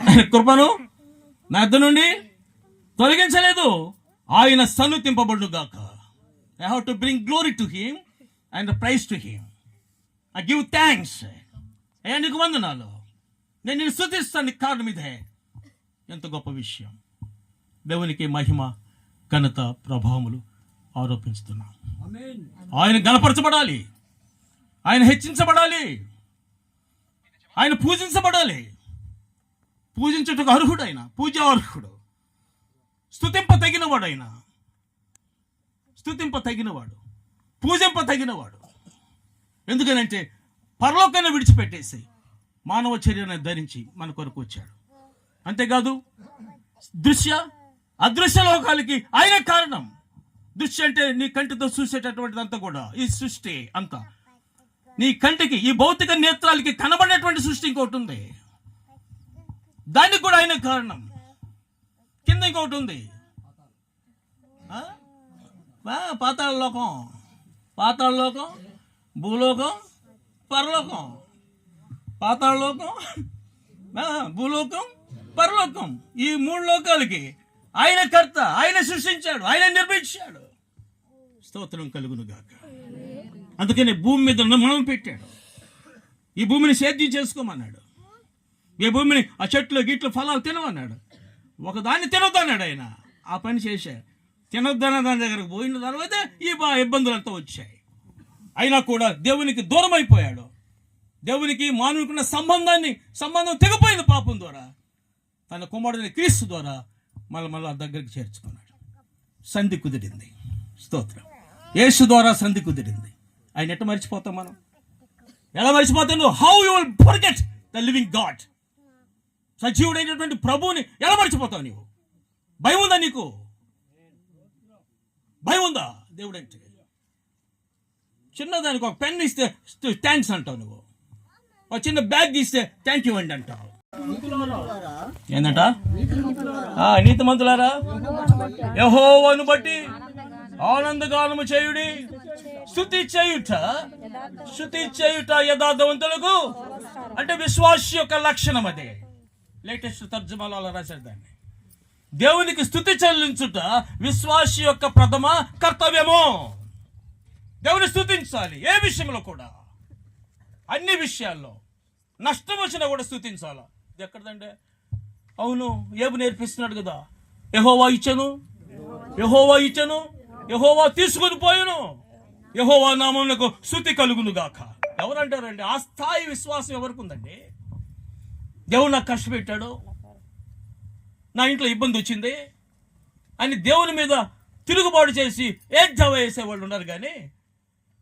ఆయన కృపను నా యొద్ద నుండి తొలగించలేదు. ఆయన సన్నుతింపబడును గాక. I have to bring glory to him and praise to him. I give thanks. అయ్యా నీకు వందనాలు, నేను నిన్ను స్తుతిస్తాను, నీకు కారణం ఇదే. ఎంత గొప్ప విషయం. దేవునికి మహిమ, ఘనత, ప్రభావములు ఆరోపించుతున్నాం. ఆయన గణపరచబడాలి, ఆయన హెచ్చించబడాలి, ఆయన పూజించబడాలి. పూజించుటకు అర్హుడు ఆయన, పూజార్హుడు, స్తుతింప తగినవాడు ఆయన, స్తుతింప తగినవాడు, పూజింప తగినవాడు. ఎందుకనంటే పరలోకాన్ని విడిచిపెట్టేసి మానవ చర్యను ధరించి మన కొరకు వచ్చాడు. అంతేకాదు దృశ్య అదృశ్య లోకాలకి ఆయన కారణం. దృశ్య అంటే నీ కంటితో చూసేటటువంటిది అంతా కూడా ఈ సృష్టి అంతా, నీ కంటికి ఈ భౌతిక నేత్రాలకి కనబడేటువంటి సృష్టి ఇంకొకటి ఉంది, దానికి కూడా ఆయన కారణం. కింద ఇంకొకటి ఉంది, పాతాళ లోకం, పాతాళ లోకం, భూలోకం, పరలోకం. పాతాళ లోకం, భూలోకం, పరలోకం, ఈ 3 లోకాలకి ఆయన కర్త, ఆయన సృష్టించాడు, ఆయన నిర్మించాడు. స్తోత్రం కలుగును గాక. అందుకని భూమి మీద మనం పెట్టాడు. ఈ భూమిని సేద్యం చేసుకోమన్నాడు. ఈ భూమిని ఆ చెట్లు గిట్లు ఫలాలు తినమన్నాడు. ఒకదాన్ని తినొద్దన్నాడు ఆయన. ఆ పని చేశా. తినొద్దన్న దాని దగ్గరకు పోయిన తర్వాత ఈ ఇబ్బందులంతా వచ్చాయి. అయినా కూడా దేవునికి దూరం అయిపోయాడు. దేవునికి మానవుకున్న సంబంధం తెగిపోయింది పాపం ద్వారా. తన కుమారుడిని క్రీస్తు ద్వారా మళ్ళీ దగ్గరికి చేర్చుకున్నాడు. సంధి కుదిరింది. స్తోత్రం. యేసు ద్వారా సంధి కుదిరింది. ఆయన ఎట్లా మర్చిపోతాం మనం? ఎలా మర్చిపోతాం? నువ్వు how you will forget the living God? సజీవుడైనటువంటి ప్రభువుని ఎలా మర్చిపోతావు నీవు? భయం ఉందా నీకు? భయం ఉందా? దేవుడంటే చిన్నదానికి ఒక పెన్ ఇస్తే థ్యాంక్స్ అంటావు నువ్వు. ఒక చిన్న బ్యాగ్ ఇస్తే థ్యాంక్ యూ అండి అంటావు. ఏందంట? నీతిమంతులారా యెహోవాను బట్టి ఆనందగానము చేయుడి, స్తుతి చేయుట యథార్థవంతులకు. అంటే విశ్వాస యొక్క లక్షణం అదే. లేటెస్ట్ తర్జుమాలో అలా రాశారు దాన్ని. దేవునికి స్తుతి చెల్లించుట విశ్వాస యొక్క ప్రథమ కర్తవ్యము. దేవుని స్తుతించాలి ఏ విషయంలో కూడా, అన్ని విషయాల్లో. నష్టం వచ్చినా కూడా స్తుతించాలా. ఇది ఎక్కడదంటే? అవును, ఏబు నేర్పిస్తున్నాడు కదా, యెహోవా ఇచ్చెను, యెహోవా ఇచ్చెను, యెహోవా తీసుకుని పోయెను, యెహోవా నామమునకు స్తుతి కలుగును గాక. ఎవరంటారండి? ఆ స్థాయి విశ్వాసం ఎవరికి ఉందండి? దేవుడు నాకు కష్టపెట్టాడు, నా ఇంట్లో ఇబ్బంది వచ్చింది అని దేవుని మీద తిరుగుబాటు చేసి ఏజ్జవ వేసేవాళ్ళు ఉన్నారు. కానీ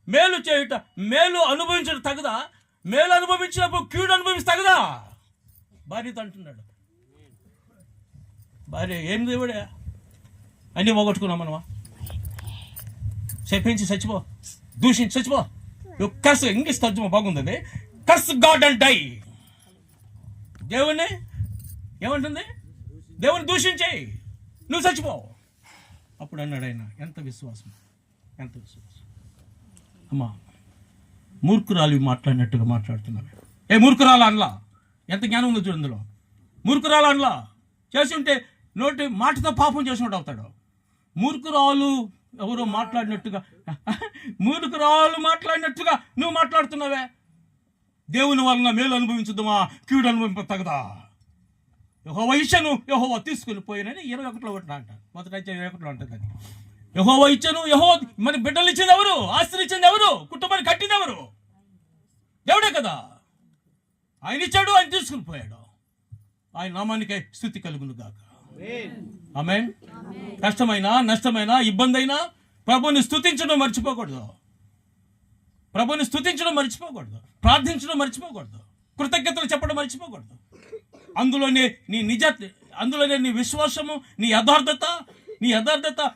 మేలు చేయుట, మేలు అనుభవించడం తగదా? మేలు అనుభవించినప్పుడు కీడు అనుభవించి తగదా? భార్యతో అంటున్నాడు, భార్య ఏం దేవుడే అన్నీ పోగొట్టుకున్నాం మనమా? చెప్పించి చచ్చిపో, దూషించి చచ్చిపో. కర్స్ ఇంగ్లీష్ తర్జుమా బాగుంది. Curse God and die. దేవుణ్ణి ఏమంటుంది? దేవుని దూషించేయి, నువ్వు చచ్చిపో. అప్పుడు అన్నాడు ఆయన, ఎంత విశ్వాసం, ఎంత విశ్వాసం. అమ్మా, మూర్ఖురాలు మాట్లాడినట్టుగా మాట్లాడుతున్నావు. ఏ మూర్ఖురాలు అనలా? ఎంత జ్ఞానం ఉందో చూడు ఇందులో. మూర్ఖురాలు అనలా. చేసి ఉంటే నోటి మాటతో పాపం చేసినట్టు అవుతాడు. మూర్ఖురాలు ఎవరో మాట్లాడినట్టుగా, మూర్ఖురాలు మాట్లాడినట్టుగా నువ్వు మాట్లాడుతున్నావే. దేవుని వలన మేలు అనుభవించుదామా, కీడు అనుభవింప తగదా? యెహోవా ఇచ్చెను, యెహోవా తీసుకుని పోయినని 21 అంట. మొదట 21 అంటుంది. యెహోవా ఇచ్చెను, యెహోవా మన బిడ్డలు ఇచ్చింది ఎవరు? ఆస్తిని ఇచ్చింది ఎవరు? కుటుంబాన్ని కట్టింది ఎవరు? దేవుడే కదా. ఆయన ఇచ్చాడు, ఆయన తీసుకుని పోయాడు. ఆయన నామానికై స్తుతి కలుగును గాక. ఆమేన్. కష్టమైనా, నష్టమైనా, ఇబ్బంది అయినా ప్రభుని స్తుతించడం మర్చిపోకూడదు. ప్రభుని స్తుతించడం మర్చిపోకూడదు. ప్రార్థించడం మర్చిపోకూడదు. కృతజ్ఞతలు చెప్పడం మర్చిపోకూడదు. అందులోనే నీ విశ్వాసము, నీ యథార్థత,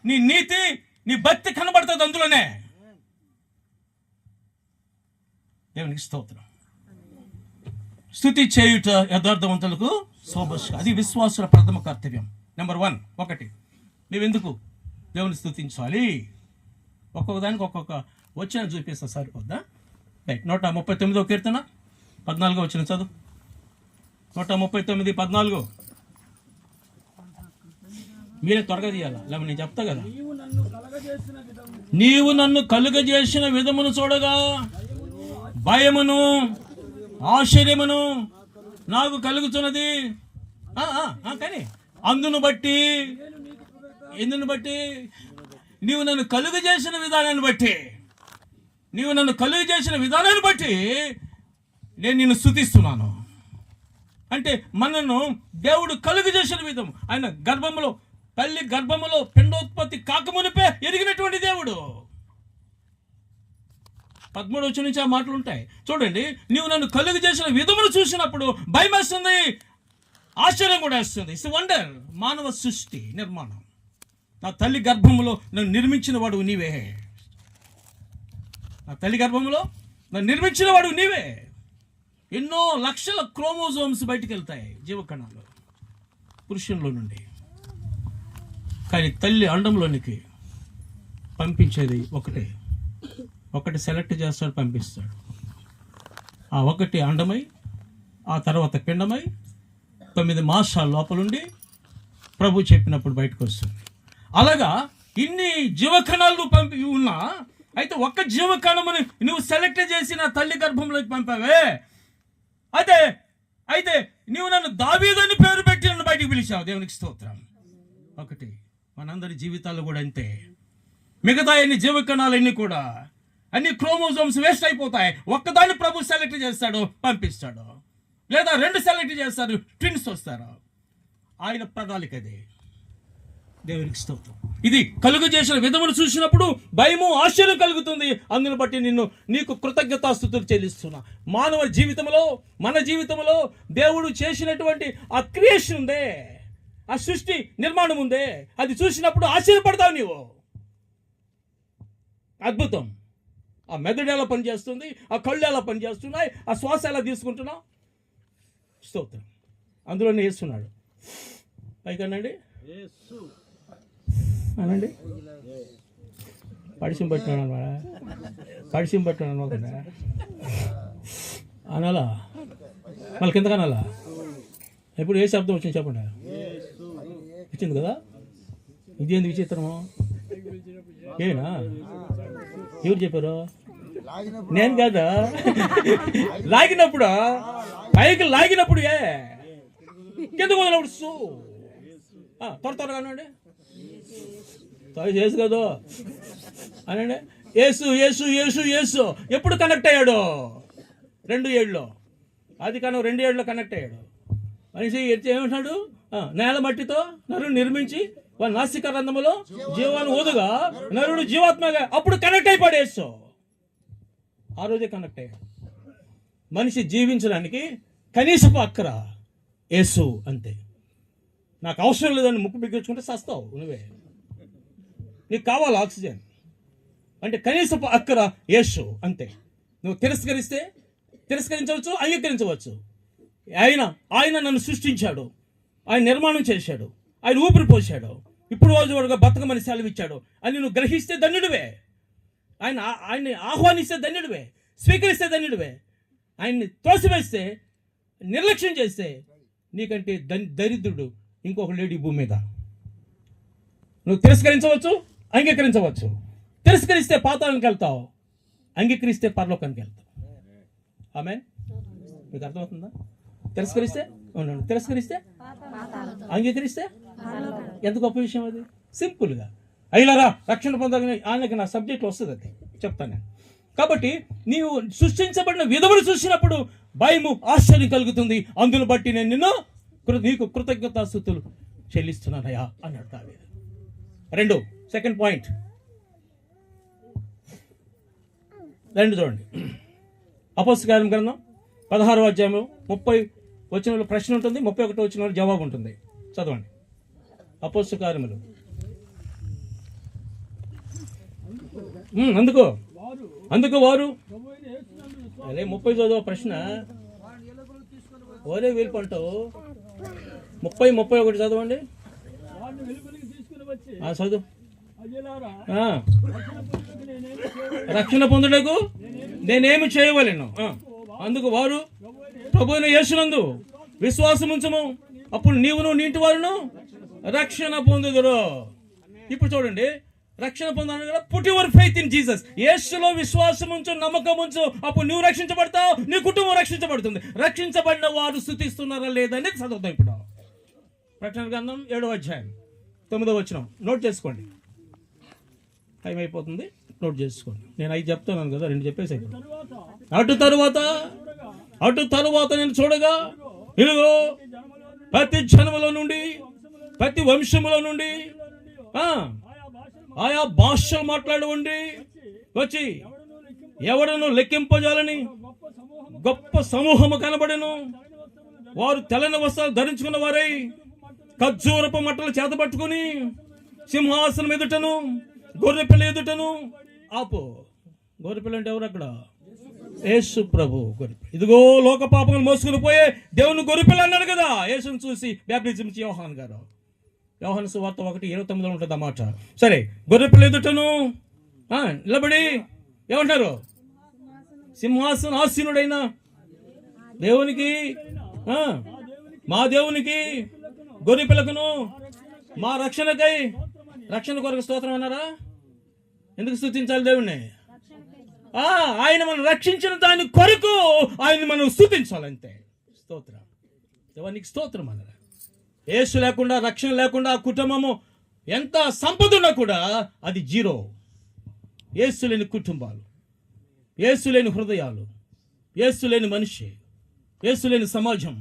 నీ నీతి, నీ భక్తి కనబడుతుంది అందులోనే. దేవునికి స్తోత్రం. స్తుతి చేయుట యథార్థవంతులకు శోభస్సు. అది విశ్వాసుల ప్రథమ కర్తవ్యం. నెంబర్ 1. ఒకటి, నువ్వెందుకు దేవుని స్తుతించాలి? ఒక్కొక్క దానికి ఒక్కొక్క వచ్చిన చూపిస్తా, సరిపోద్దా? రైట్. 139వ కీర్తన 14వ వచనం చదువు. 139:14. మీరే త్వరగా తీయాలా, లేకపోతే నేను చెప్తా కదా. నీవు నన్ను కలుగజేసిన విధమును చూడగా భయమును ఆశ్చర్యమును నాకు కలుగుతున్నది. కానీ ఎందును బట్టి నీవు నన్ను కలుగజేసిన విధానాన్ని బట్టి నేను నిన్ను స్తుతిస్తున్నాను. అంటే మనను దేవుడు కలుగజేసిన విధం, ఆయన గర్భములో, తల్లి గర్భములో పిండోత్పత్తి కాకమునిపే ఎరిగినటువంటి దేవుడు. 13వ వచనం నుంచి ఆ మాటలు ఉంటాయి చూడండి. నీవు నన్ను కలుగు చేసిన విధమును చూసినప్పుడు భయం వేస్తుంది, ఆశ్చర్యం కూడా వేస్తుంది. It's wonder. మానవ సృష్టి నిర్మాణం. నా తల్లి గర్భములో నన్ను నిర్మించిన వాడు నీవే. ఎన్నో లక్షల క్రోమోజోమ్స్ బయటికి వెళ్తాయి జీవకణాలు పురుషుల్లో నుండి. కానీ తల్లి అండంలోనికి పంపించేది ఒకటి సెలెక్ట్ చేస్తాడు, పంపిస్తాడు. ఆ ఒకటి అండమై, ఆ తర్వాత పిండమై 9 మాసాల లోపలుండి ప్రభు చెప్పినప్పుడు బయటకు వస్తుంది. అలాగా ఇన్ని జీవకణాలు పంపి ఉన్నా, అయితే ఒక్క జీవకణముని నువ్వు సెలెక్ట్ చేసి నా తల్లి గర్భంలోకి పంపావే, అయితే నువ్వు నన్ను దావీదు అని పేరు పెట్టి నన్ను బయటికి పిలిచావు. దేవునికి స్తోత్రం. ఒకటి మనందరి జీవితాల్లో కూడా అంతే. మిగతా ఎన్ని జీవకణాలన్నీ కూడా అన్ని క్రోమోజోమ్స్ వేస్ట్ అయిపోతాయి. ఒక్కదాన్ని ప్రభు సెలెక్ట్ చేస్తాడు, పంపిస్తాడు. లేదా 2 సెలెక్ట్ చేస్తారు, ట్విన్స్ వస్తారు. ఆయన ప్రణాళిక అది. దేవునికి స్తోత్రం. ఇది కలుగు చేసిన విధమును చూసినప్పుడు భయము ఆశ్చర్యం కలుగుతుంది. అందును బట్టి నీకు కృతజ్ఞతాస్తుతులు చెల్లిస్తున్నా. మానవ జీవితంలో, మన జీవితంలో దేవుడు చేసినటువంటి ఆ క్రియేషన్ ఉందే, ఆ సృష్టి నిర్మాణం ఉందే, అది చూసినప్పుడు ఆశ్చర్యపడతావు నీవు. అద్భుతం. ఆ మెదడు ఎలా పనిచేస్తుంది, ఆ కళ్ళు ఎలా పనిచేస్తున్నాయి, ఆ శ్వాస ఎలా తీసుకుంటున్నావు. స్తోత్రం. అందులోనే వేస్తున్నాడు. పైకనండి అనండి. పడిసిం పట్టినాడు అనుకోకుండా అనాలా, మళ్ళీ కిందకి అనాలా. ఎప్పుడు ఏ శబ్దం వచ్చింది చెప్పండి. వచ్చింది కదా. ఇదేంది విచిత్రము? ఏనా? ఎవరు చెప్పారు? నేను కాదా. లాగినప్పుడు పైకి లాగినప్పుడు కిందకు వదిలినప్పుడు త్వరగా అనండి. చేసు కదా అనండి. యేసు యేసు యేసు యేసు ఎప్పుడు కనెక్ట్ అయ్యాడు? 2:7 అది కానీ 2:7 కనెక్ట్ అయ్యాడు. మనిషి ఏమంటాడు? నేల మట్టితో నరుడు నిర్మించి వాళ్ళ నాసిక రంధ్రములో జీవాన్ని ఊదుగా నరుడు జీవాత్మగా అప్పుడు కనెక్ట్ అయిపోయాడు. యేసు ఆ రోజే కనెక్ట్ అయ్యాడు. మనిషి జీవించడానికి కనీసపు అక్కర యేసు అంతే. నాకు అవసరం లేదని ముక్కు బిగించుకుంటే సస్తావు నువ్వే. నీకు కావాలి ఆక్సిజన్ అంటే కనీసపు అక్కర యేసు అంతే. నువ్వు తిరస్కరించవచ్చు, అంగీకరించవచ్చు. ఆయన నన్ను సృష్టించాడు, ఆయన నిర్మాణం చేశాడు, ఆయన ఊపిరి పోశాడు, ఇప్పుడు రోజు వరకు బతకమని సెలవిచ్చాడు అని నువ్వు గ్రహిస్తే ధన్యుడివే. ఆయన్ని ఆహ్వానిస్తే ధన్యుడివే, స్వీకరిస్తే ధన్యుడివే. ఆయన్ని తోసివేస్తే, నిర్లక్ష్యం చేస్తే నీకంటే దరిద్రుడు ఇంకొక లేడీ భూమి మీద. నువ్వు తిరస్కరించవచ్చు, అంగీకరించవచ్చు. తిరస్కరిస్తే పాతాళానికి వెళ్తావు, అంగీకరిస్తే పరలోకానికి వెళ్తావు. ఆమేన్. మీకు అర్థమవుతుందా? తిరస్కరిస్తే అంగీకరిస్తే ఎంత గొప్ప విషయం అది. సింపుల్గా అయిలారా రక్షణ పొందగానే ఆయనకి నా సబ్జెక్ట్ వస్తుంది, అది చెప్తాను నేను. కాబట్టి నీవు సృష్టించబడిన విధములు చూసినప్పుడు భయము ఆశ్చర్యం కలుగుతుంది. అందును బట్టి నేను నీకు కృతజ్ఞతాస్తుతులు చెల్లిస్తున్నానయా అన్నాడు దావీదు. సెకండ్ పాయింట్ 2 చూడండి. అపోస్తల గ్రంథం 16వ అధ్యాయం 30 వచనంలో ప్రశ్న ఉంటుంది, 31 వచనంలో జవాబు ఉంటుంది. చదవండి. అపోస్తల కార్యములు. అందుకు వారు అదే 30 చదువు ప్రశ్న. ఓరే వీలు పంటావు 30-31 చదవండి. చదువు. రక్షణ పొందుటకు నేనేమి చేయవలెను? అందుకు వారు ప్రభువైన యేసునందు విశ్వాసం ఉంచము, అప్పుడు నీవును నీ ఇంటి వారును రక్షణ పొందుదురు. ఇప్పుడు చూడండి, రక్షణ పొందాలని కదా, put your faith in Jesus. యేసులో విశ్వాసం ఉంచు, నమ్మకం ఉంచు, అప్పుడు నువ్వు రక్షించబడతావు, నీ కుటుంబం రక్షించబడుతుంది. రక్షించబడిన వారు స్తుతిస్తున్నారా లేదని చదువుతాం. ఇప్పుడు ప్రకటన గ్రంథం 7వ అధ్యాయం 9వ వచనం నోట్ చేసుకోండి. టైం అయిపోతుంది, నోట్ చేసుకోండి. నేను 5 చెప్తున్నాను కదా, 2 చెప్పేసి. అటు తరువాత నేను చూడగా, ఇదిగో ప్రతి జన్మలో నుండి, ప్రతి వంశములో నుండి, ఆయా భాషలు మాట్లాడవండి వచ్చి ఎవడను లెక్కింపజాలని గొప్ప సమూహము కనబడెను. వారు తెల్లని వస్త్రాలు ధరించుకున్న వారై ఖర్జూరపు మట్టలు చేతపట్టుకుని సింహాసనం ఎదుటను గొర్రెపిల్ల ఎదుటను. గొర్రెపిల్ల అంటే ఎవరు అక్కడ? యేసు ప్రభు గొర్రెపిల్ల. ఇదిగో లోక పాపములు మోసుకుని పోయే దేవుని గొర్రెపిల్ల అన్నాడు కదా. యేసును చూసి బ్యాప్టిజం ఇచ్చి యోహాన్ గారు, యోహాను సువార్త 1:29 ఉంటుంది అన్నమాట. సరే, గొర్రెపిల్ల ఎదుటను నిలబడి ఏమంటారు? సింహాసనాసీనుడైన దేవునికి, మా దేవునికి, గొర్రెపిల్లకును, మా రక్షణకై, రక్షణ కొరకు స్తోత్రం అన్నారా? ఎందుకు స్తుతించాలి దేవుణ్ణి? ఆయన మనం రక్షించిన దాని కొరకు ఆయన మనం స్తుతించాలంతే. స్తోత్రం, దేవానికి స్తోత్రం అన్నారా. యేసు లేకుండా, రక్షణ లేకుండా ఆ కుటుంబము ఎంత సంపద ఉన్నా కూడా అది జీరో. యేసు లేని కుటుంబాలు, యేసు లేని హృదయాలు, యేసు లేని మనిషి, యేసు లేని సమాజం,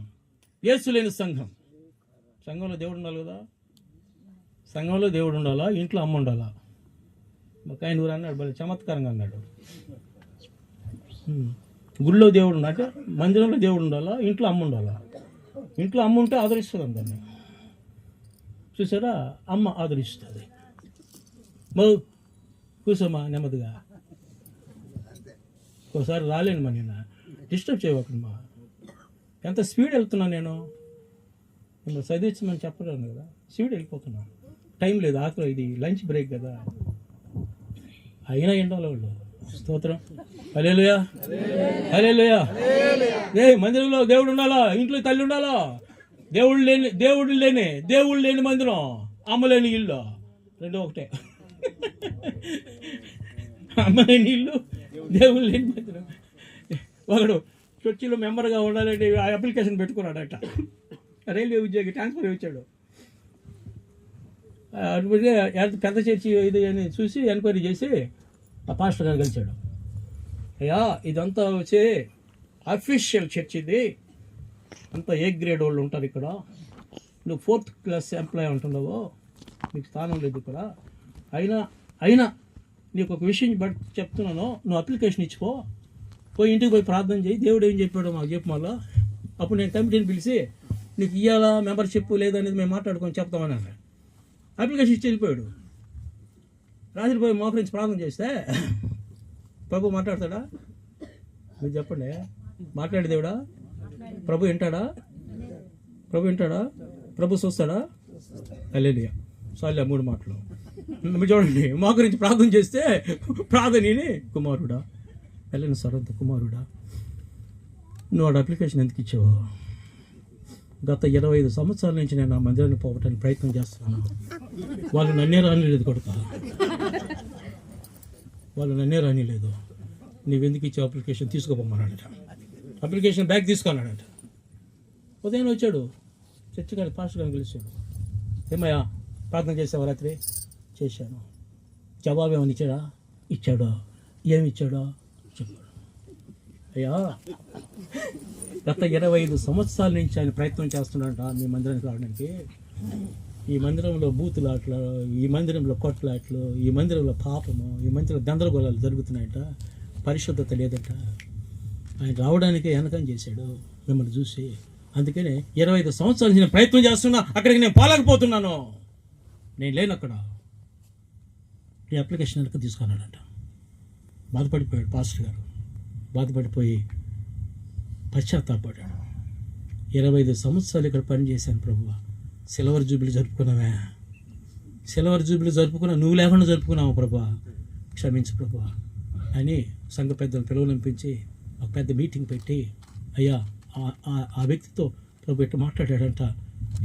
యేసు లేని సంఘం. సంఘంలో దేవుడు ఉండాలి కదా, సంఘంలో దేవుడు ఉండాలా, ఇంట్లో అమ్మ ఉండాలా. ఒక ఆయన ఊరు అన్నాడు, భలే చమత్కారంగా అన్నాడు. గుళ్ళో దేవుడు ఉండాలి, మందిరంలో దేవుడు ఉండాలా, ఇంట్లో అమ్మ ఉండాలా. ఇంట్లో అమ్మ ఉంటే ఆదరిస్తుంది అందరినీ, చూసారా? అమ్మ ఆదరిస్తుంది. కూర్చోమా నెమ్మదిగా, ఒకసారి రాలేను మా, నేను డిస్టర్బ్ చేయవకమ్మా. ఎంత స్పీడ్ వెళ్తున్నా నేను, మిమ్మల్ని చదివించమని చెప్పలేను కదా, స్పీడ్ వెళ్ళిపోతున్నాను. టైం లేదు, ఆకలి, ఇది లంచ్ బ్రేక్ కదా. అయినా ఎండాలి వాళ్ళు. స్తోత్రం, హల్లెలూయా, హల్లెలూయా. మందిరంలో దేవుడు ఉండాలా, ఇంట్లో తల్లి ఉండాలా. దేవుడు లేని మందిరం, అమ్మ లేని ఇల్లు, రెండు ఒకటే. అమ్మ లేని ఇల్లు, దేవుడు లేని మందిరం. ఒకడు చర్చిలో మెంబర్గా ఉండాలంటే అప్లికేషన్ పెట్టుకున్నాడట. రైల్వే ఉద్యోగి ట్రాన్స్ఫర్ వచ్చాడు. పెద్ద చర్చి ఇది అని చూసి ఎంక్వైరీ చేసి ఆ పాస్టర్ గారు కలిశాడు. అయ్యా, ఇదంతా వచ్చి అఫీషియల్ చర్చ్, ఇది అంతా ఏ గ్రేడ్ వాళ్ళు ఉంటారు ఇక్కడ. నువ్వు 4th క్లాస్ ఎంప్లాయ్ ఉంటున్నావు, నీకు స్థానం లేదు ఇక్కడ. అయినా నీకు ఒక విషయం బట్టి చెప్తున్నాను, నువ్వు అప్లికేషన్ ఇచ్చిపో, పోయి ఇంటికి పోయి ప్రార్థన చేయి, దేవుడు ఏం చెప్పాడో మాకు చెప్పు. మళ్ళా అప్పుడు నేను కమిటీని పిలిచి నీకు ఇవ్వాలా మెంబర్షిప్ లేదనేది మేము మాట్లాడుకొని చెప్తామని అన్నాడు. అప్లికేషన్ ఇచ్చి వెళ్ళిపోయాడు. రాత్రి పోయి మోకరించి ప్రార్థన చేస్తే ప్రభు మాట్లాడతాడా? మీరు చెప్పండి, మాట్లాడే దేవుడా? ప్రభు వింటాడా? ప్రభు చూస్తాడా? హల్లెలూయా. చాలు 3 మాటలు. మీరు చూడండి, మా గురించి ప్రార్థన చేస్తే ప్రార్థనని, కుమారుడా, వెళ్ళని సరంత కుమారుడా, నువ్వు వాడు అప్లికేషన్ ఎందుకు ఇచ్చావు? గత 25 సంవత్సరాల నుంచి నేను ఆ మందిరాన్ని పోవటానికి ప్రయత్నం చేస్తున్నాను. వాళ్ళు నన్నే రానిలేదు కొడుక, వాళ్ళు నన్నే రానిలేదు. నువ్వెందుకు ఇచ్చావు అప్లికేషన్? తీసుకోమన్నాడట. అప్లికేషన్ బ్యాగ్ తీసుకున్నాడట. ఉదయం వచ్చాడు, చర్చి గారి పాస్టర్ గారిని పిలిచాడు. ఏమయ్యా, ప్రార్థన చేసావా రాత్రి? చేశాను. జవాబు ఏమని ఇచ్చాడా? ఇచ్చాడు. ఏమి ఇచ్చాడో చెప్పాడు. అయ్యా, గత 25 సంవత్సరాల నుంచి ఆయన ప్రయత్నం చేస్తున్నాడంట మీ మందిరానికి రావడానికి. ఈ మందిరంలో బూతులాట్లు, ఈ మందిరంలో కొట్లాట్లు, ఈ మందిరంలో పాపము, ఈ మందిరంలో గందరగోళాలు జరుగుతున్నాయట, పరిశుద్ధత లేదట. ఆయన రావడానికి వెనకం చేశాడు మిమ్మల్ని చూసి. అందుకనే 25 సంవత్సరాల నుంచి నేను ప్రయత్నం చేస్తున్నా, అక్కడికి నేను పోలేకపోతున్నాను. నేను లేను అక్కడ. ఈ అప్లికేషన్ వెనక తీసుకున్నాడంట. బాధపడిపోయాడు పాస్టర్ గారు. బాధపడిపోయి పశ్చాత్తాపడ్డాడు. 25 సంవత్సరాలు ఇక్కడ పనిచేశాను ప్రభువా, సిల్వర్ జూబిలీ జరుపుకున్నావే, సిల్వర్ జూబిలీ జరుపుకున్నా, నువ్వు లేకుండా జరుపుకున్నావు ప్రభువా, క్షమించు ప్రభువా అని సంఘ పెద్దలు పిలువనిపించి ఒక పెద్ద మీటింగ్ పెట్టి, అయ్యా ఆ వ్యక్తితో ప్రభు ఇట్లా మాట్లాడాడంట,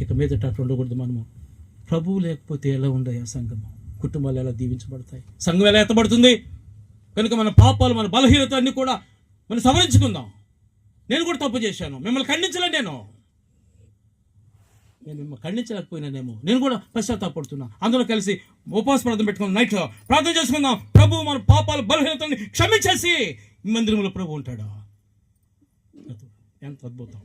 ఇక మీదట అట్లా ఉండకూడదు మనము. ప్రభువు లేకపోతే ఎలా ఉండయా సంఘము? కుటుంబాలు ఎలా దీవించబడతాయి? సంఘం ఎలా ఎత్తబడుతుంది? కనుక మన పాపాలు, మన బలహీనత అన్ని కూడా మనం సవరించుకుందాం. నేను కూడా తప్పు చేశాను, మిమ్మల్ని ఖండించలే, నేను మిమ్మల్ని ఖండించలేకపోయినానేమో, నేను కూడా పశ్చాత్తాపడుతున్నా. అందరూ కలిసి ఉపవాస ప్రార్థన పెట్టుకుని నైట్ ప్రార్థన చేసుకుందాం. ప్రభు మన పాపాలు, బలహీనతని క్షమించేసి మందిరంలో ప్రభు ఉంటాడు. ఎంత అద్భుతం!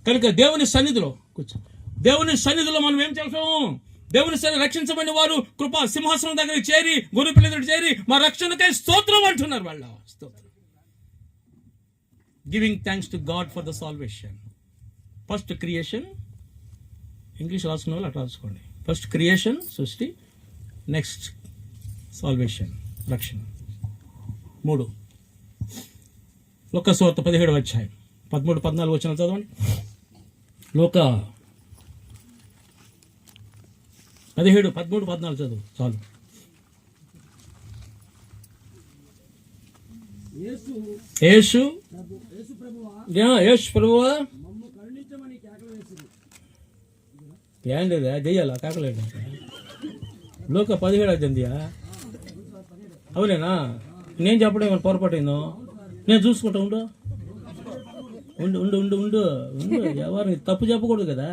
కనుక దేవుని సన్నిధిలో కూర్చో. దేవుని సన్నిధిలో మనం ఏం చేస్తాము? దేవుని సన్నిధి రక్షించబడిన వారు కృపా సింహాసనం దగ్గర చేరి, గొర్రె పిల్ల దగ్గర చేరి, మా రక్షణకై స్తోత్రం అంటున్నారు. వాళ్ళ స్తోత్రం, giving thanks to God for the salvation. First creation, English రాసుకున్న వాళ్ళు అట్లా రాసుకోండి. ఫస్ట్ క్రియేషన్, సృష్టి, నెక్స్ట్ సాల్వేషన్, రక్షణ. 3 లోక సువార్త 17వ అధ్యాయం 13-14 వచనాలు చదవండి. లోక 17, 13, 14 చదువు చాలు. యేసు ప్రభువా ఏంటిదా చెయ్యాలా? కాకలేడు. లోక 17 అధ్యాయందియా? అవునేనా? నేను చెప్పడం ఏమైనా పొరపాటైందో? నేను చూసుకుంటా. ఉండు ఉండు ఉండు ఉండు ఉండు ఉండు ఎవరు తప్పు చెప్పకూడదు కదా,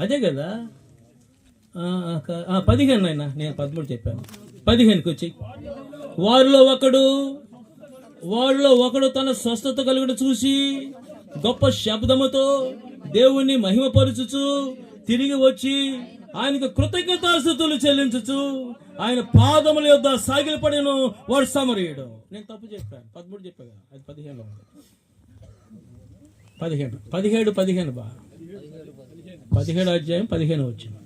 అదే కదా. 15 అయినా, నేను 13 చెప్పాను. 15కి వచ్చి, వారిలో ఒకడు తన స్వస్థత కలుగుట చూసి గొప్ప శబ్దముతో దేవుణ్ణి మహిమపరచుచు తిరిగి వచ్చి ఆయనకు కృతజ్ఞతాస్తుతులు చెల్లించుచు ఆయన పాదముల యొద్ద సాగిలపడెను. వాడు సమరయుడు. నేను తప్పు చెప్పాను, 13 చెప్పాను, అది 15లో ఉంది. 17 బా 17 అధ్యాయం 15 వచ్చింది.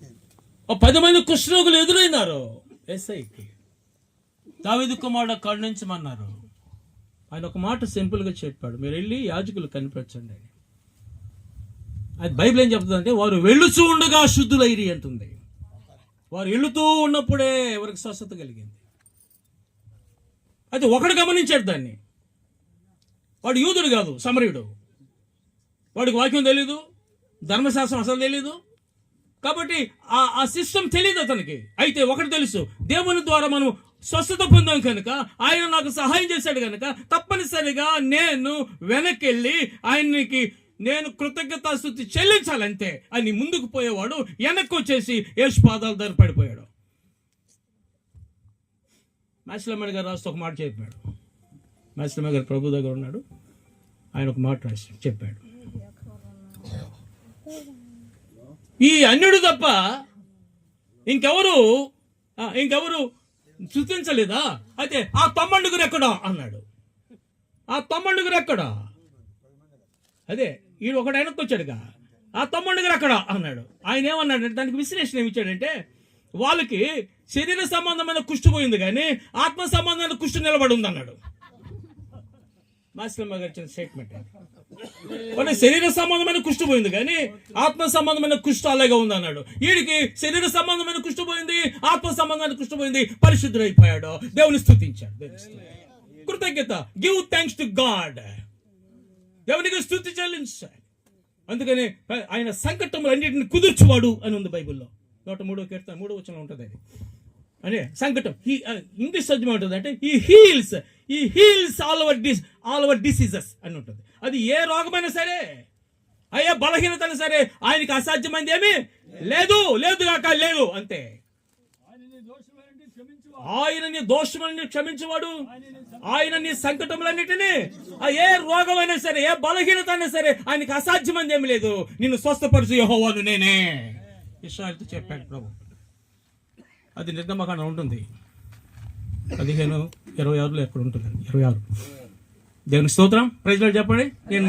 10 మంది కుష్ఠరోగులు ఎదురైనారు ఎస్ఐకి. దావీదు కుమారుడు కరుణించమన్నారు. ఆయన ఒక మాట సింపుల్గా చెప్పాడు, మీరు వెళ్ళి యాజకులు కనిపించండి అని. అది బైబిల్ ఏం చెప్తుందంటే, వారు వెళ్ళుచూ ఉండగా శుద్ధులైరి అంటుంది. వారు వెళుతూ ఉన్నప్పుడే ఎవరికి స్వస్థత కలిగింది. అయితే ఒకడు గమనించాడు దాన్ని. వాడు యూదుడు కాదు, సమరయుడు. వాడికి వాక్యం తెలీదు, ధర్మశాస్త్రం అసలు తెలీదు. కాబట్టి ఆ సిస్టమ్ తెలియదు అతనికి. అయితే ఒకటి తెలుసు, దేవుని ద్వారా మనం స్వస్థత పొందాం కనుక, ఆయన నాకు సహాయం చేశాడు కనుక తప్పనిసరిగా నేను వెనక్కి వెళ్ళి ఆయనకి నేను కృతజ్ఞతాస్తుతి చెల్లించాలంతే అని ముందుకు పోయేవాడు వెనక్కి వచ్చేసి యేసు పాదాల దగ్గర పడిపోయాడు. మాసిలమ్మ గారు రాస్తూ ఒక మాట చెప్పాడు. మాసిలమ్మ గారు ప్రభు దగ్గర ఉన్నాడు, ఆయన ఒక మాట రాసి చెప్పాడు, ఈ అన్యుడు తప్ప ఇంకెవరు స్తుతించలేదా? అయితే ఆ తమ్మండుగురు ఎక్కడా అన్నాడు. ఆ తమ్మండుగురు ఎక్కడా? అదే ఈడు ఒకడు వెనక్కి వచ్చాడుగా, ఆ తమ్మండుగురు ఎక్కడా అన్నాడు. ఆయన ఏమన్నాడంటే, దానికి విశ్లేషణ ఏమిచ్చాడంటే, వాళ్ళకి శరీర సంబంధమైన కుష్టు పోయింది కానీ ఆత్మ సంబంధమైన కుష్టు నిలబడి ఉంది అన్నాడు. మాసిలమ్మ గారు ఇచ్చిన స్టేట్మెంట్. అంటే శరీర సంబంధమైన కుష్టు పోయింది కానీ ఆత్మ సంబంధమైన కుష్టు అలాగే ఉంది అన్నాడు. వీడికి శరీర సంబంధమైన కుష్టు పోయింది, ఆత్మ సంబంధమైన కుష్టు పోయింది, పరిశుద్ధుడైపోయాడు, దేవుని స్తుతించాడు. కృతజ్ఞత, గివ్ థ్యాంక్స్ టు గాడ్, దేవునికి స్తుతి చెల్లించాలి. అందుకని ఆయన సంకటములన్నిటిని కుదుర్చువాడు అని ఉంది బైబిల్లో. 103వ కీర్తన 3వ వచనం ఉంటుంది అది. అనే సంకటం ఇంగ్లీష్ తర్జుమా ఉంటుంది అంటే ఈ హీల్స్ ఆల్ అవర్ డిసీజెస్ అని ఉంటుంది. అది ఏ రోగమైనా సరే, అయ్యే బలహీనత అయినా సరే ఆయనకి అసాధ్యమైంది ఏమీ లేదు కాక లేదు అంతే. ఆయన నీ దోషములన్నీ క్షమించేవాడు, ఆయన నీ సంకటములన్నిటినీ, ఏ రోగమైనా సరే, ఏ బలహీనత అయినా సరే ఆయనకి అసాధ్యమైంది ఏమి లేదు. నిన్ను స్వస్థపరచు యెహోవాను నేనే ఇశ్రాయేలుతో చెప్పాడు ప్రభు. అది నిర్గమకాండం ఉంటుంది 15:26 ఎక్కడ ఉంటుంది, 26. దేవుని స్తోత్రం, ప్రైజ్ లార్డ్ చెప్పండి. నేను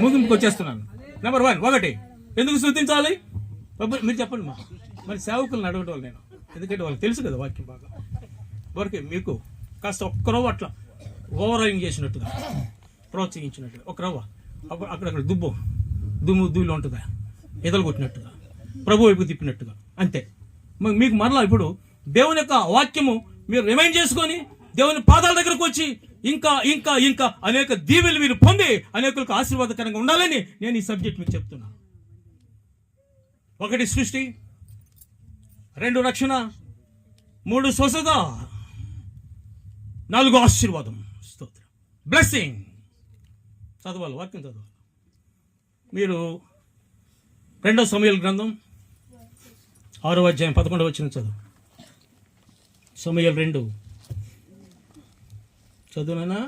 ముగింపుకి వచ్చేస్తున్నాను. నెంబర్ 1 ఎందుకు స్తుతించాలి? మీరు చెప్పండి. మరి సేవకులను అడగటం నేను, ఎందుకంటే వాళ్ళకి తెలుసు కదా వాక్యం బాగా. వరకే మీకు కాస్త ఒక్క రవ్వ అట్లా ఓవరాయింగ్ చేసినట్టుగా, ప్రోత్సహించినట్టుగా ఒక రవ్వ అక్కడక్కడ దుమ్ములు ఉంటుందా, ఎదలు కొట్టినట్టుగా, ప్రభు వైపు తిప్పినట్టుగా అంతే. మీకు మరలా ఇప్పుడు దేవుని యొక్క వాక్యము మీరు రిమైండ్ చేసుకొని దేవుని పాదాల దగ్గరకు వచ్చి ఇంకా ఇంకా ఇంకా అనేక దీవెలు మీరు పొంది అనేకులకు ఆశీర్వాదకరంగా ఉండాలని నేను ఈ సబ్జెక్ట్ మీకు చెప్తున్నాను. 1 సృష్టి, 2 రక్షణ, 3 స్వస్థత, 4 ఆశీర్వాదం. స్తోత్రం, బ్లెస్సింగ్. చదవాలి, వాక్యం చదవాలి. మీరు 2 సమూయేలు గ్రంథం 6వ అధ్యాయం 11వ వచనం చదువు. సమూయేలు 2 చదువునా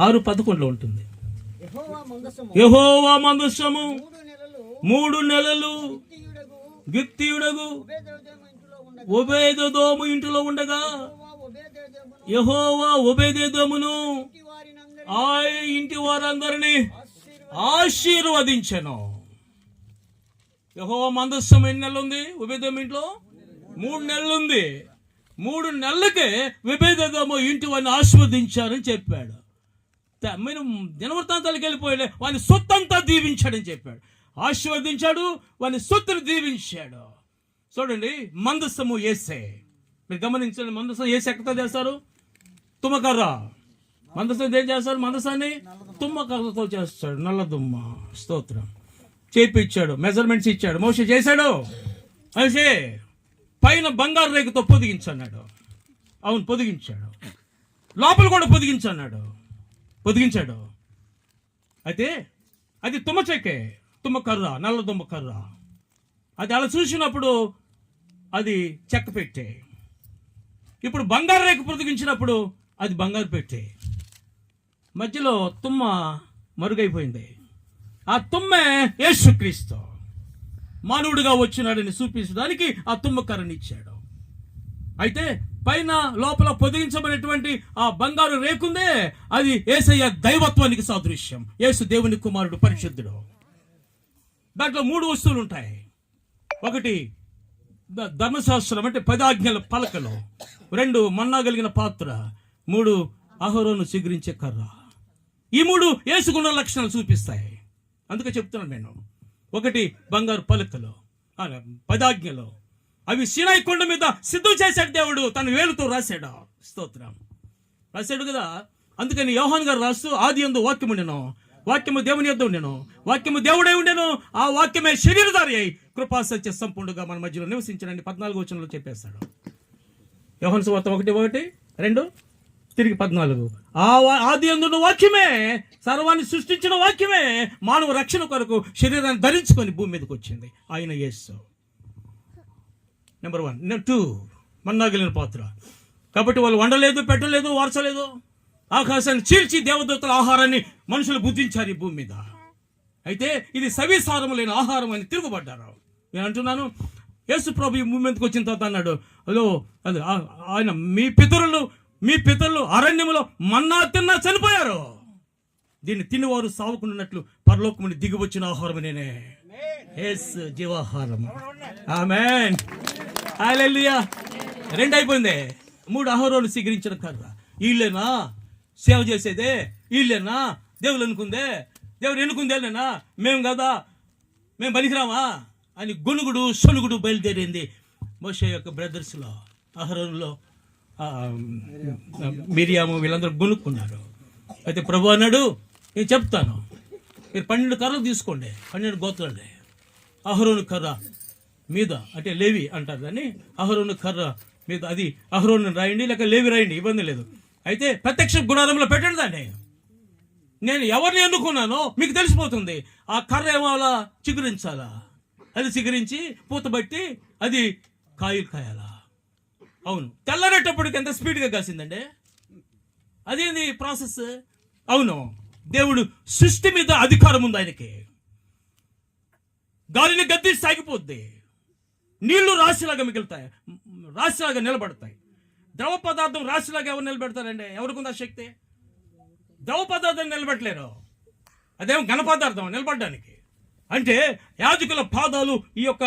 6:11 ఉంటుంది. యెహోవా మందసము 3 నెలలు గిత్తీయుడగు ఒబేదెదోము ఇంటిలో ఉండగా యెహోవా ఒబేదెదోమును ఆ ఇంటి వారందరినీ ఆశీర్వదించెను. యెహోవా మందసం ఎన్ని నెలలు ఉంది ఒబేదెదోము ఇంట్లో? 3 నెలలు ఉంది. 3 నెలలకే ఒబేదెదోము ఇంటి వారిని ఆశీర్వదించారని చెప్పాడు. మీరు దినవృత్తాంతాలకు వెళ్ళిపోయలే, వాని సొత్తంతా దీవించాడని చెప్పాడు. ఆశీర్వదించాడు, వాని సొత్తును దీవించాడు. చూడండి, మందసము యేసే. మీరు గమనించండి, మందసం యేసు ఎక్కడితో చేస్తారు? తుమ్మకర్ర. మందసం ఏం చేస్తారు? మందసాన్ని తుమ్మకర్రతో చేస్తాడు. నల్ల దుమ్మ. స్తోత్రం. చేపించాడు, మెజర్మెంట్స్ ఇచ్చాడు. మోషే చేశాడు. మోషే పైన బంగారు రేకుతో పొదిగించన్నాడు. అవును, పొదిగించాడు. లోపల కూడా పొదిగించన్నాడు. పొదిగించాడు. అయితే అది తుమ్మ చెక్కే, తుమ్మకర్ర, నల్ల దుమ్మ కర్ర. అది అలా చూసినప్పుడు అది చెక్క పెట్టే. ఇప్పుడు బంగారు రేకు పొదిగించినప్పుడు అది బంగారు పెట్టే. మధ్యలో తుమ్మ మరుగైపోయింది. ఆ తుమ్మే యేసుక్రీస్తు మానవుడిగా వచ్చినాడని చూపించడానికి ఆ తుమ్మకర్రని ఇచ్చాడు. అయితే పైన లోపల పొదిగించబడినటువంటి ఆ బంగారు రేకుందే, అది యేసయ్య దైవత్వానికి సాదృశ్యం. యేసు దేవుని కుమారుడు, పరిశుద్ధుడు. దాంట్లో 3 వస్తువులు ఉంటాయి. 1 ధర్మశాస్త్రం అంటే 10 ఆజ్ఞల పలకలు, 2 మన్నా కలిగిన పాత్ర, 3 అహరోను చిగురించే కర్ర. ఈ 3 యేసుకున్న లక్షణాలు చూపిస్తాయి. అందుకే చెప్తున్నాను నేను. 1 బంగారు పలకలు, 10 ఆజ్ఞలు. అవి సీనాయి కొండ మీద సిద్ధం చేశాడు దేవుడు, తన వేలుతో రాశాడు. స్తోత్రం. రాశాడు కదా. అందుకని యోహాను గారు రాస్తూ, ఆది యందు వాక్యము ఉండెను, వాక్యము దేవుని యొద్ద ఉండెను, వాక్యము దేవుడై ఉండెను, ఆ వాక్యమే శరీరధారి అయి కృపా సత్య సంపూర్ణంగా మన మధ్యలో నివసించనని 14వ వచనంలో చెప్పేస్తాడు. యోహాను సువార్త 1:1-2 తిరిగి 14. ఆది యందున్న వాక్యమే, సర్వాన్ని సృష్టించిన వాక్యమే మానవ రక్షణ కొరకు శరీరాన్ని ధరించుకొని భూమి మీదకి వచ్చింది. ఆయన యేసు. నెంబర్ 1. 2 మన్నాగలిగిన పాత్ర. కాబట్టి వాళ్ళు వండలేదు, పెట్టలేదు, వార్చలేదు. ఆకాశాన్ని చీల్చి దేవదూతల ఆహారాన్ని మనుషులు బుద్ధించారు ఈ భూమి మీద. అయితే ఇది సవిసారము లేని ఆహారం అని తిరుగుబడ్డారు. నేను అంటున్నాను, యేసు ప్రభు ఈ భూమి మీదకి వచ్చిన తర్వాత అన్నాడు, హలో అది ఆయన మీ పితరులు అరణ్యములో మన్నా తిన్నా చనిపోయారు. దీన్ని తినివారు సావుకున్నట్లు పరలోకముని దిగి వచ్చిన ఆహారం నేనే. యేసు జీవాహారం. ఆమేన్. హల్లెలూయా. 2 అయిపోయింది. 3 అహరోను సిగిరించిన కర్ర. వీళ్ళేనా సేవ చేసేదే? వీళ్ళేనా దేవుడు అనుకుందే? దేవుడు ఎన్నుకుందేనా? మేము కదా, మేము పనికిరామా అని గొనుగుడు సొనుగుడు బయలుదేరింది మోషే యొక్క బ్రదర్స్లో, అహరోనులో. మిరియాము వీళ్ళందరూ గొనుక్కున్నారు. అయితే ప్రభు అన్నాడు, నేను చెప్తాను, మీరు 12 కర్రలు తీసుకోండి, 12 గోత్రాలే. అహరోను కర్ర మీద, అంటే లేవి అంటారు దాన్ని, అహరోను కర్ర మీద అది అహరోను రాయండి, లేక లేవి రాయండి, ఇబ్బంది లేదు. అయితే ప్రత్యక్ష గుడారంలో పెట్టండి దాన్ని. నేను ఎవరిని ఎన్నుకున్నానో మీకు తెలిసిపోతుంది. ఆ కర్ర ఏమోలా చిగురించాలా, అది చిగురించి పూతబట్టి అది కాయలు కాయాలా. అవును, తెల్లరేటప్పటికి ఎంత స్పీడ్గా కాసిందండి. అదేంది ప్రాసెస్? అవును, దేవుడు సృష్టి మీద అధికారం ఉంది ఆయనకి. గాలిని గద్ది సాగిపోద్ది, నీళ్లు రాశిలాగా మిగులుతాయి, రాశిలాగా నిలబడతాయి. ద్రవ పదార్థం రాశిలాగా ఎవరు నిలబెడతారండి? ఎవరికి ఉందా శక్తి? ద్రవ పదార్థం నిలబెట్టలేరు. అదేమో ఘన పదార్థం నిలబడడానికి. అంటే యాజకుల పాదాలు ఈ యొక్క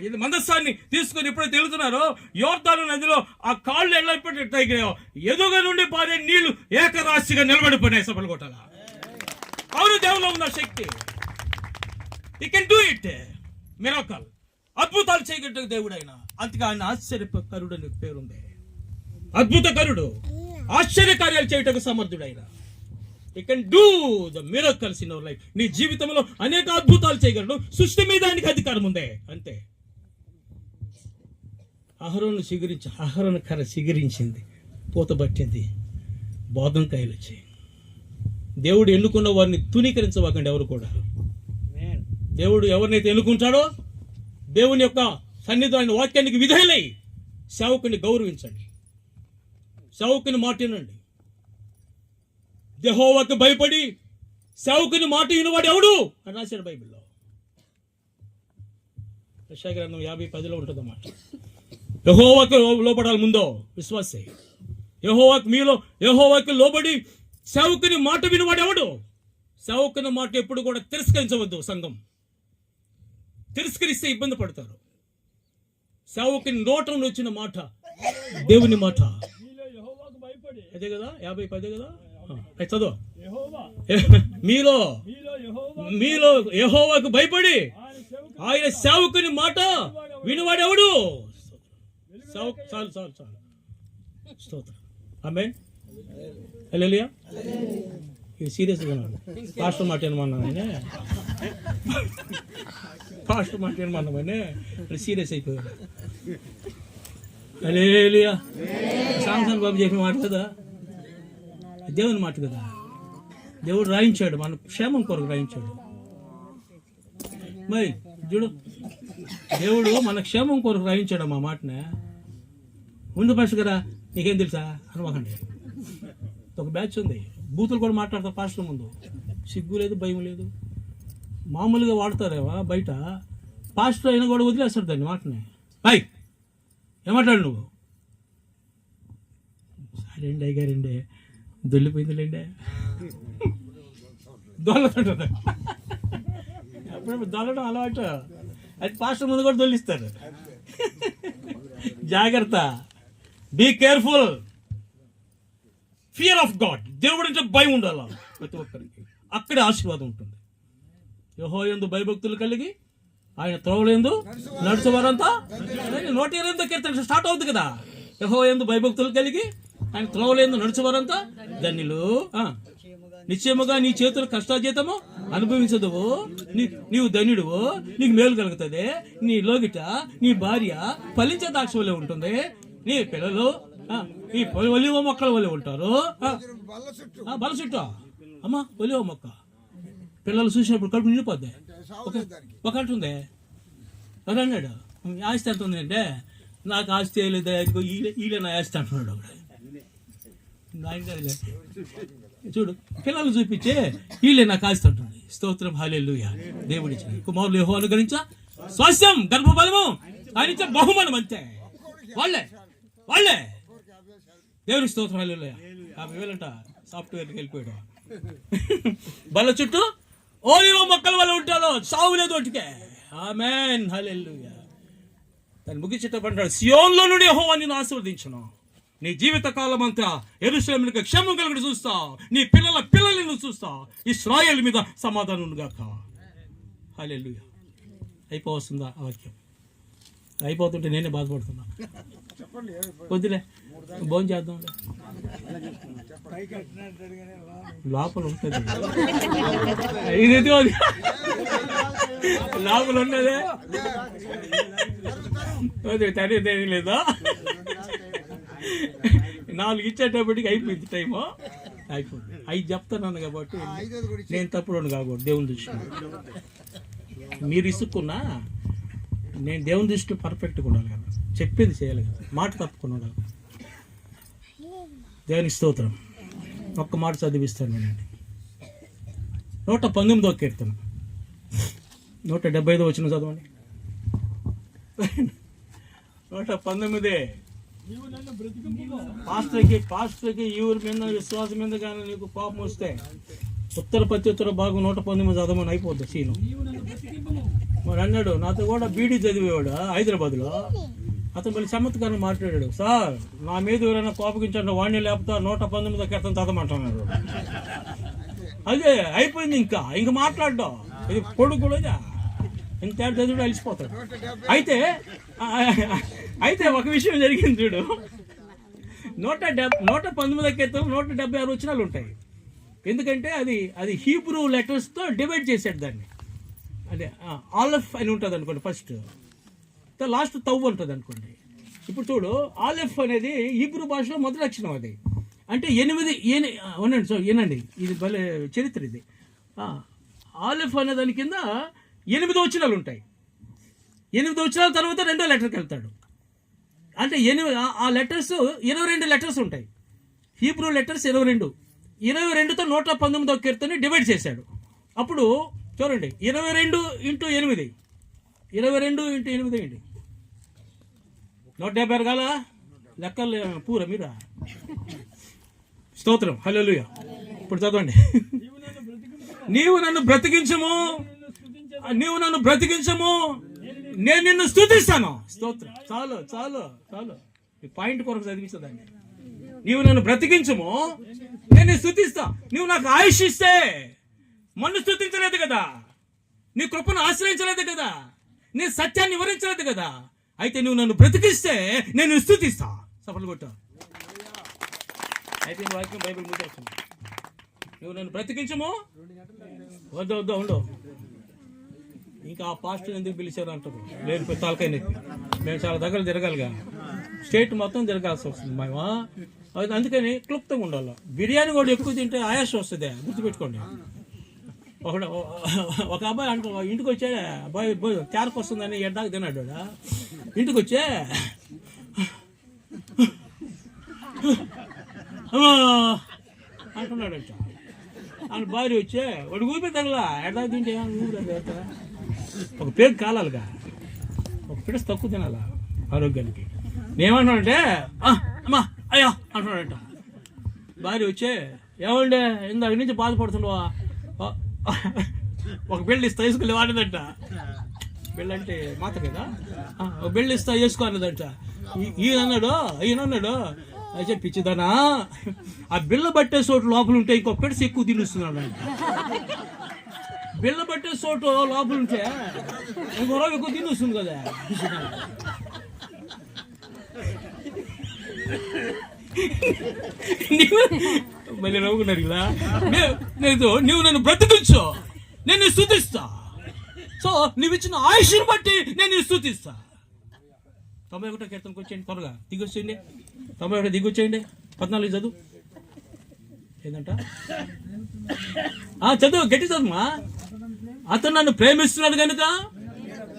ఇది మందస్సాన్ని తీసుకొని ఎప్పుడైతే వెళుతున్నారో యోర్దాను నదిలో ఆ కాళ్ళు ఎల్లపెట్టాయో ఎదుగ నుండి పారే నీళ్లు ఏకరాశిగా నిలబడిపోయినాయి. సభలు కొట్టాల. అవును, దేవులో ఉన్న శక్తి. He can do it. Miracle, అద్భుతాలు చేయగలిగే దేవుడు ఆయన. అందుకే ఆయన ఆశ్చర్యకరుడు అనే పేరుంది. అద్భుతకరుడు, ఆశ్చర్యకార్యాలు చేయటకు సమర్థుడైన. He can do the miracles in our life. నీ జీవితంలో అనేక అద్భుతాలు చేయగలడు. సృష్టి మీద ఆయనకి అధికారం ఉంది, అంతే. అహరోను కర్ర చిగురించింది, పూత పట్టింది, బోధంకాయలు వచ్చాయి. దేవుడు ఎన్నుకున్న వారిని తునీకరించవాకండి ఎవరు కూడా. దేవుడు ఎవరినైతే ఎన్నుకుంటాడో దేవుని యొక్క సన్నిధిలో ఆయన వాక్యానికి విధేయులై సేవకుని గౌరవించండి, సేవకుని మాట వినండి. యెహోవాకు భయపడి సేవకుని మాట వినవాడు ఎవడు అని రాశాడు బైబిల్లో. యెషయా గ్రంథం 50:10 ఉంటుంది అన్నమాట. యెహోవాకు లోబడాలి ముందో విశ్వాసే. యెహోవాకు లోబడి సేవకుని మాట వినవాడు ఎవడు? సేవకుని మాట ఎప్పుడు కూడా తిరస్కరించవద్దు. సంఘం తిరస్కరిస్తే ఇబ్బంది పడతారు. సేవకుని నోటంలో వచ్చిన మాట దేవుని మాట. అదే కదా 50:10 కదా. చదువు. మీలో యెహోవాకు భయపడి ఆయన సేవకుని మాట వినువాడెవడు? చాలు స్తోత్రం. ఆమేన్. హల్లెలూయా. ఇది సీరియస్గా ఉన్నాను. పాస్టర్ మాట ఏమన్నానే, పాస్టర్ మాట ఏమన్నామనే సీరియస్ అయిపోయాడు. హల్లెలూయా. సాంసన్ బాబు చెప్పిన మాట కదా, దేవుని మాట కదా. దేవుడు రాయించాడు, మన క్షేమం కొరకు రాయించాడు. మరి చూడు, దేవుడు మన క్షేమం కొరకు రాయించాడు మా మాటనే. ముందు పాస్టర్ కదా నీకేం తెలుసా అనమాకండి. ఒక బ్యాచ్ ఉంది, బూతులు కూడా మాట్లాడతారు పాస్టర్ ముందు. సిగ్గు లేదు, భయం లేదు. మామూలుగా వాడతారేవా బయట, పాస్టర్ అయినా కూడా వదిలేస్తాడు దాన్ని మాటనే. బాయ్ ఏమాట్లాడు నువ్వు? సరేండి అయ్యారండి, దొల్లిపోయిందిలేండి, దొల్లతుంటుంది. అప్పుడు దొల్లడం అలవాటు. అది పాస్టర్ ముందు కూడా దొల్లిస్తారు. జాగ్రత్త, be careful. Fear of God, దేవుడు అంటే భయం ఉండాలి ప్రతి ఒక్కరికి. అక్కడే ఆశీర్వాదం ఉంటుంది. యెహోవాయందు భయభక్తులు కలిగి ఆయన త్రోవలందు నడుచువారంతా. 108వ కీర్తన స్టార్ట్ అవుతుంది కదా, యెహోవాయందు భయభక్తులు కలిగి ఆయన త్రోవలందు నడుచువారంతా ధన్యులు. నిశ్చయముగా నీ చేతులు కష్టాజీతము అనుభవించదువు, నీవు ధన్యుడువు, నీకు మేలు కలుగుతుంది. నీ లోగిట నీ భార్య ఫలించే ద్రాక్ష వలె ఉంటుంది, నీ పిల్లలు ఈ ఒలివ మొక్కల వలె ఉంటారు. బల చుట్టూ అమ్మా ఒలివ మొక్క పిల్లలు చూసినప్పుడు కడుపు నిండిపోద్ది. ఒక అంటుంది, ఎవరు అన్నాడు ఆస్తి ఎంత ఉంది అంటే, నాకు ఆస్తి లేదా ఈలే నా ఆస్తి అంటున్నాడు ఒకడు. చూడు, పిల్లలు చూపించే వీళ్ళే నాకు ఆస్తి అంటుంది. స్తోత్రం, హల్లెలూయా. దేవుడి కుమారులు యెహోవాను అనుగ్రహించా స్వాస్థ్యం, గర్భఫలము ఆయన ఇచ్చే బహుమానం, అంతే. వాళ్ళే దేవుడి స్తోత్రం, హల్లెలూయా. 50,000 సాఫ్ట్వేర్కి వెళ్ళిపోయాడు. బల్ల చుట్టూ ఓలివ మొక్కల వల్ల ఉంటాడు, సావులేదు ఒకటికే. ఆమేన్, హల్లెలూయా. దాన్ని ముగించేటప్పుడు సియోన్లో నుండి యెహోవా నిన్ను ఆశీర్వదించును. నీ జీవిత కాలం అంతా యెరూషలేమునకు క్షేమం కలుగుడు చూస్తా, నీ పిల్లలను చూస్తా, ఇశ్రాయేలు మీద సమాధానం గాక. హల్లెలూయా. అయిపోవస్తుందా వాక్యం? అయిపోతుంటే నేనే బాధపడుతున్నా. వద్దులే, భోజనం చేద్దాం. లోపల ఉంటుంది, ఇదేదో లోపల ఉన్నదే తనే లేదా. 4 ఇచ్చేటప్పటికి అయిపోయింది టైము, అయిపోయింది. 5 చెప్తాను కాబట్టి నేను తప్పుడు కాకూడదు దేవుని దృష్టిలో. మీరు ఇసుక్కున్నా నేను దేవుని దృష్టిలో పర్ఫెక్ట్గా ఉండాలి కదా, చెప్పింది చేయాలి కదా, మాట తప్పకుండా ఉండాలి. దేవుని స్తోత్రం. ఒక్క మాట చదివిస్తాను నేనండి. 119వ కీర్తన 175 వచ్చిన చదవండి. 119. పాస్టర్కి ఎవరి మీద విశ్వాసం మీద కానీ నీకు కోపం వస్తే ఉత్తర ప్రత్యుత్తర భాగం 119 చదవమని అయిపోద్ది సీను. మరి అన్నాడు, నాతో కూడా బీడీ చదివేవాడు హైదరాబాద్లో. అతను మళ్ళీ చమత్కారం మాట్లాడాడు, సార్ నా మీద ఎవరైనా కోపగించండి వాడిని లేకపోతే 119 కీర్తన చదవమంటున్నాడు. అదే అయిపోయింది, ఇంకా మాట్లాడ్డాం. ఇది కొడుకు కూడా ఇంత చదువుడు అలిసిపోతాడు. అయితే ఒక విషయం జరిగింది చూడు. 119 కీర్తన 176 వచనాలు ఉంటాయి. ఎందుకంటే అది హీబ్రూ లెటర్స్తో డివైడ్ చేశాడు దాన్ని. అదే ఆలెఫ్ అని ఉంటుంది అనుకోండి, ఫస్ట్ లాస్ట్ తవ్వు ఉంటుంది అనుకోండి. ఇప్పుడు చూడు, ఆలెఫ్ అనేది హీబ్రూ భాషలో మొదటి అక్షరం. అది అంటే 8 వినండి, ఇది భలే చరిత్ర ఇది. ఆలెఫ్ అనే దాని కింద 8 వచనాలు ఉంటాయి. 8 వచనాల తర్వాత రెండో లెటర్కి వెళ్తాడు. అంటే ఆ లెటర్స్ 22 లెటర్స్ ఉంటాయి. హీబ్రూ లెటర్స్ 22తో 119వ కీర్తనని డివైడ్ చేశాడు. అప్పుడు చూడండి, 22 × 8, 22 × 8 ఏంటి? 176 కాల లెక్కలు పూర మీరా. స్తోత్రం, హల్లెలూయా. ఇప్పుడు చదవండి. నీవు నన్ను బ్రతికించము, నేను నిన్ను స్తుతిస్తాను. స్తోత్రం. చాలు ఈ పాయింట్ కొరకు చదివించదండి. నీవు నన్ను బ్రతికించము, నేను స్తుతిస్తా. నువ్వు నాకు ఆయుష్ ఇస్తే మన్ను స్తుతించలేదు కదా, నీ కృపను ఆశ్రయించలేదు కదా, నీ సత్యాన్ని వివరించలేదు కదా. అయితే నువ్వు నన్ను బ్రతికిస్తే నేను స్తుతిస్తా. సఫలు కొట్టు. అయితే వాక్యం బైబిల్ మూసేస్తుంది. నువ్వు నన్ను బ్రతికించము. వద్దు ఉండు. ఇంకా ఆ పాస్టర్ ఎందుకు పిలిచారు అంటారు. లేదు తాలకాయ నొప్పి. మేము చాలా దగ్గర తిరగాలిగా, స్టేట్ మొత్తం తిరగాల్సి వస్తుంది మేము. అందుకని క్లుప్తంగా ఉండాలి. బిర్యానీ కూడా ఎక్కువ తింటే ఆయాసం వస్తుంది, గుర్తుపెట్టుకోండి. ఒక అబ్బాయి ఇంటికి వచ్చే అబ్బాయి చారకు వస్తుందని ఎడ్డాక తిన్నాడు. ఇంటికి వచ్చే అంటున్నాడంట. ఆయన భార్య వచ్చే వాడు ఊపి తగలా ఎడ్డాక తింటే ఒక పేరు కాలాలిగా, ఒక పిడస్ తక్కువ తినాలా ఆరోగ్యానికి. నేమంటున్నాడంటే అమ్మా అయ్యా అంటున్నాడంట. భార్య వచ్చే ఏమండే ఇందాక నుంచి బాధపడుతున్నావా, ఒక బెల్ట్ ఇస్తా వేసుకుని వాడిదంట. బెల్ట్ అంటే మాత కదా, ఒక బెల్ట్ ఇస్తా వేసుకో అన్నదంట. ఈయనన్నాడు అయితే పిచ్చిదానా, ఆ బిళ్ళ పట్టే చోటు లోపల ఉంటే ఇంకో పెడిసి ఎక్కువ తినిస్తున్నాడు అంట. బిళ్ళ పట్టే చోటు లోపల ఉంటే ఇంకో రోజు ఎక్కువ తినిస్తుంది కదా. మళ్ళీ నవ్వుకున్నారు కదా. నువ్వు నన్ను బ్రతికించు, నేను స్తుతిస్తా. సో నువ్వు ఇచ్చిన ఆయుష్ని బట్టి నేను స్తుతిస్తా. 91 కీర్తనకు వచ్చేయండి, త్వరగా దిగొచ్చేయండి. 91 దిగొచ్చేయండి. 14 చదువు. ఏంటంట చదువు, గట్టి చదువుమా. అతను నన్ను ప్రేమిస్తున్నాడు కనుక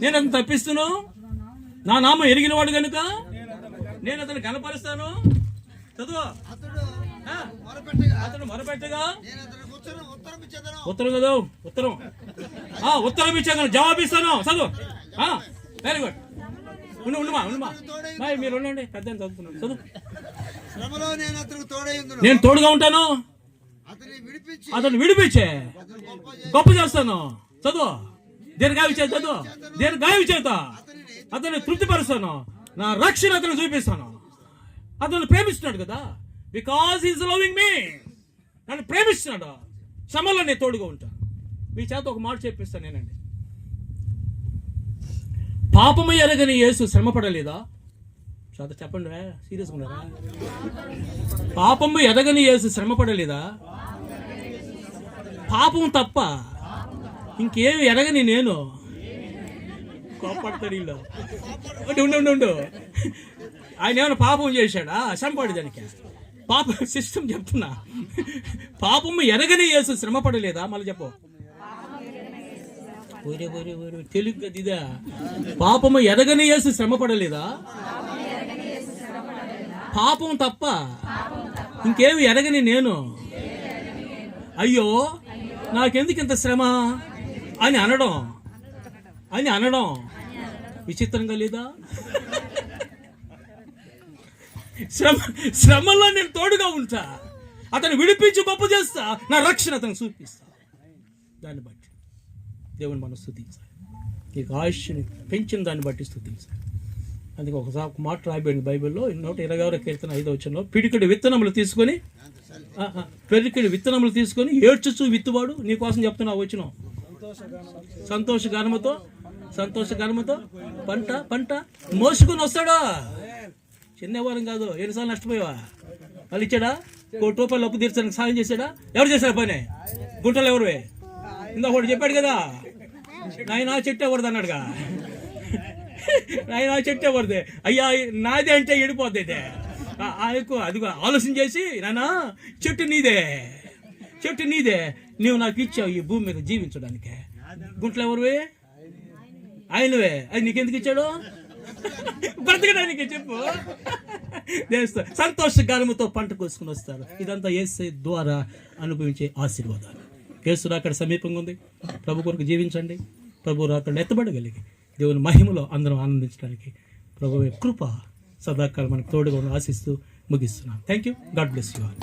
నేను అతను తప్పిస్తును, నా నామం ఎరిగిన వాడు కనుక నేను అతను కనపరుస్తాను. చదువు. అతను మొరపెట్టగా ఉత్తరం చదువు. ఉత్తరం ఇచ్చాను, జవాబిస్తాను. చదువు. Very good. ఉండమా మీరు ఉండండి, పెద్ద చదువుతున్నాను. చదువు. నేను తోడుగా ఉంటాను, అతను విడిపించే గొప్ప చేస్తాను. చదువు. దీర్ఘాయు చేత అతన్ని తృప్తిపరుస్తాను, నా రక్షణ అతను చూపిస్తాను. అతను ప్రేమిస్తున్నాడు కదా, బికాజ్ ఈజ్ లవింగ్ మీ. నన్ను ప్రేమిస్తున్నాడు. శ్రమలో నేను తోడుగా ఉంటాను. మీ చేత ఒక మాట చెప్పిస్తాను నేనండి. పాపము ఎరగని యేసు శ్రమపడలేదా? చదువు చెప్పండి, సీరియస్గా ఉన్నారా? పాపము ఎరగని యేసు శ్రమపడలేదా? పాపం తప్ప ఇంకేమి ఎరగని నేను కోపడతాడు. ఉండు, ఆయన ఏమైనా పాపం చేశాడా? శ్రమపడి దానికి పాప సిస్టమ్ చెప్తున్నా. పాపము ఎరగని యేసు శ్రమపడలేదా? మళ్ళీ చెప్పు. తెలుగు ఇదా? పాపము ఎరగని యేసు శ్రమపడలేదా? పాపం తప్ప ఇంకేమి ఎరగని నేను, అయ్యో నాకెందుకు ఇంత శ్రమ అని అనడం విచిత్రంగా లేదా? శ్రమలో నేను తోడుగా ఉంటా, అతను విడిపించి గొప్ప చేస్తా, నా రక్షణ అతను చూపిస్తా. దాన్ని బట్టి దేవుని మనం స్తుతించాలి. నీకు ఆయుష్ని పెంచిన దాన్ని బట్టి స్తుతించాలి. అందుకే ఒక మాట రాయబడింది బైబిల్లో, 126వ కీర్తన 5వ వచనంలో, పిడికిడి విత్తనములు తీసుకొని ఏడ్చుచు విత్తువాడు. నీకోసం చెప్తున్నా వచ్చిన సంతోష గానముతో పంట మోసుకుని వస్తాడా? చిన్న వ్యవహారం కాదు. ఎన్నిసార్లు నష్టపోయావా? వాళ్ళు ఇచ్చాడా? ₹1,00,000 అప్పు తీర్చడానికి సాయం చేశాడా? ఎవరు చేశారు పని? గుంటలు ఎవరువే? ఇందాక ఒకటి చెప్పాడు కదా, నాయన చెట్టు ఎవరిది అన్నాడుగా. నాయన చెట్టు ఎవరిది? అయ్యా నాదే అంటే ఎడిపోద్ది. అదిగో ఆలోచన చేసి, నానా చెట్టు నీదే, చెట్టు నీదే, నువ్వు నాకు ఇచ్చావు ఈ భూమి మీద జీవించడానికి. గుంటలు ఎవరువే? ఆయనవే. అది నీకెందుకు ఇచ్చాడు? బ్రతకడానికి. చెప్పు. సంతోషగానముతో పంట కోసుకుని వస్తారు. ఇదంతా యేసు ద్వారా అనుభవించే ఆశీర్వాదాలు. యేసు రాకడ సమీపంగా ఉంది. ప్రభు కొరకు జీవించండి. ప్రభు రాకడ ఎత్తబడగలిగి దేవుని మహిమలో అందరం ఆనందించడానికి ప్రభు కృప సదాకాలం మనకు తోడుగా ఆశిస్తూ ముగిస్తున్నాం. Thank you. God bless you all.